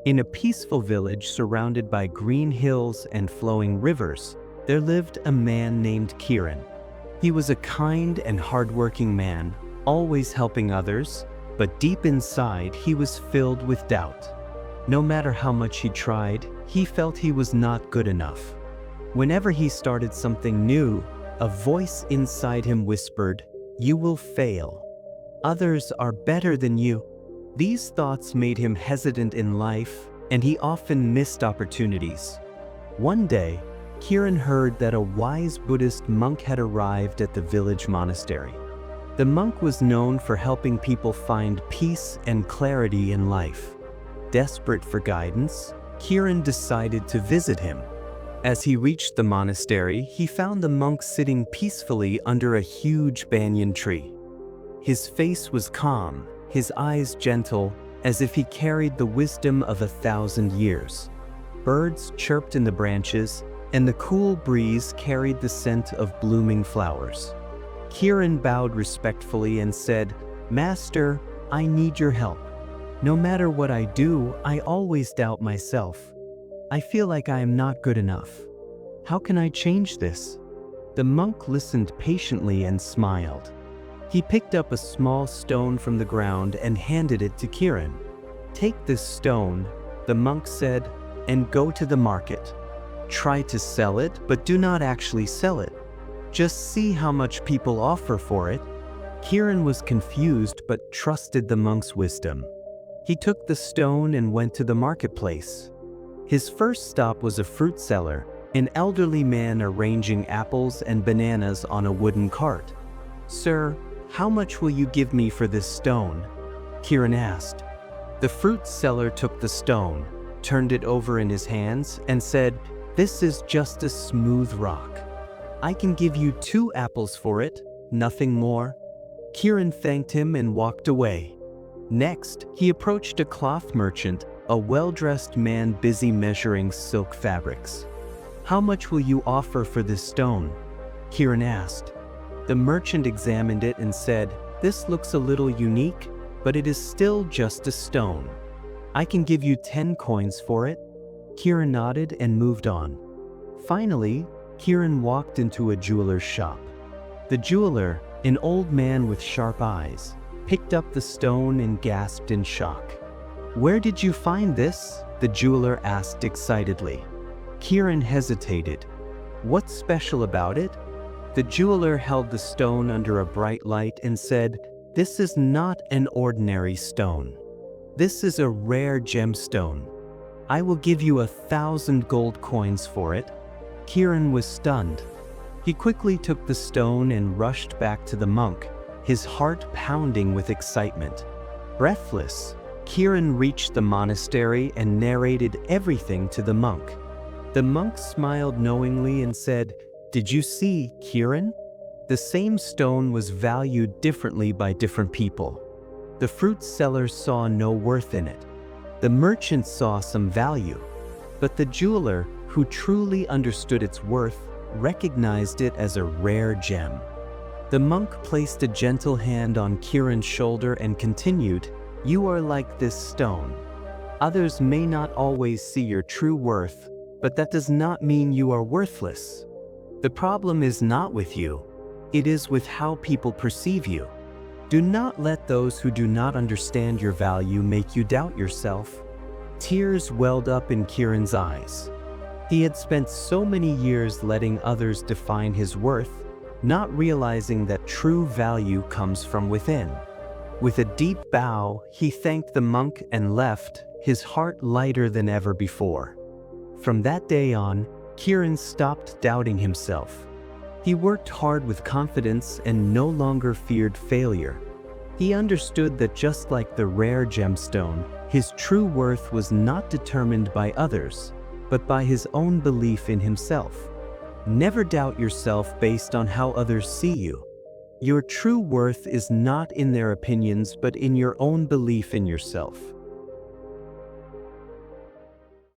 In a peaceful village surrounded by green hills and flowing rivers, there lived a man named Kiran. He was a kind and hardworking man, always helping others, but deep inside he was filled with doubt. No matter how much he tried, he felt he was not good enough. Whenever he started something new, a voice inside him whispered, "You will fail. Others are better than you." These thoughts made him hesitant in life, and he often missed opportunities. One day, Kiran heard that a wise Buddhist monk had arrived at the village monastery. The monk was known for helping people find peace and clarity in life. Desperate for guidance, Kiran decided to visit him. As he reached the monastery, he found the monk sitting peacefully under a huge banyan tree. His face was calm, his eyes gentle, as if he carried the wisdom of 1,000 years. Birds chirped in the branches, and the cool breeze carried the scent of blooming flowers. Kiran bowed respectfully and said, "Master, I need your help. No matter what I do, I always doubt myself. I feel like I am not good enough. How can I change this?" The monk listened patiently and smiled. He picked up a small stone from the ground and handed it to Kiran. "Take this stone," the monk said, "and go to the market. Try to sell it, but do not actually sell it. Just see how much people offer for it." Kiran was confused but trusted the monk's wisdom. He took the stone and went to the marketplace. His first stop was a fruit seller, an elderly man arranging apples and bananas on a wooden cart. "Sir, how much will you give me for this stone?" Kiran asked. The fruit seller took the stone, turned it over in his hands, and said, "This is just a smooth rock. I can give you 2 apples for it, nothing more." Kiran thanked him and walked away. Next, he approached a cloth merchant, a well-dressed man busy measuring silk fabrics. "How much will you offer for this stone?" Kiran asked. The merchant examined it and said, "This looks a little unique, but it is still just a stone. I can give you 10 coins for it." Kiran nodded and moved on. Finally, Kiran walked into a jeweler's shop. The jeweler, an old man with sharp eyes, picked up the stone and gasped in shock. "Where did you find this?" the jeweler asked excitedly. Kiran hesitated. "What's special about it?" The jeweler held the stone under a bright light and said, "This is not an ordinary stone. This is a rare gemstone. I will give you 1,000 gold coins for it." Kiran was stunned. He quickly took the stone and rushed back to the monk, his heart pounding with excitement. Breathless, Kiran reached the monastery and narrated everything to the monk. The monk smiled knowingly and said, "Did you see, Kiran? The same stone was valued differently by different people. The fruit seller saw no worth in it. The merchant saw some value. But the jeweler, who truly understood its worth, recognized it as a rare gem." The monk placed a gentle hand on Kiran's shoulder and continued, "You are like this stone. Others may not always see your true worth, but that does not mean you are worthless. The problem is not with you. It is with how people perceive you. Do not let those who do not understand your value make you doubt yourself." Tears welled up in Kiran's eyes. He had spent so many years letting others define his worth, not realizing that true value comes from within. With a deep bow, he thanked the monk and left, his heart lighter than ever before. From that day on, Kiran stopped doubting himself. He worked hard with confidence and no longer feared failure. He understood that just like the rare gemstone, his true worth was not determined by others, but by his own belief in himself. Never doubt yourself based on how others see you. Your true worth is not in their opinions, but in your own belief in yourself.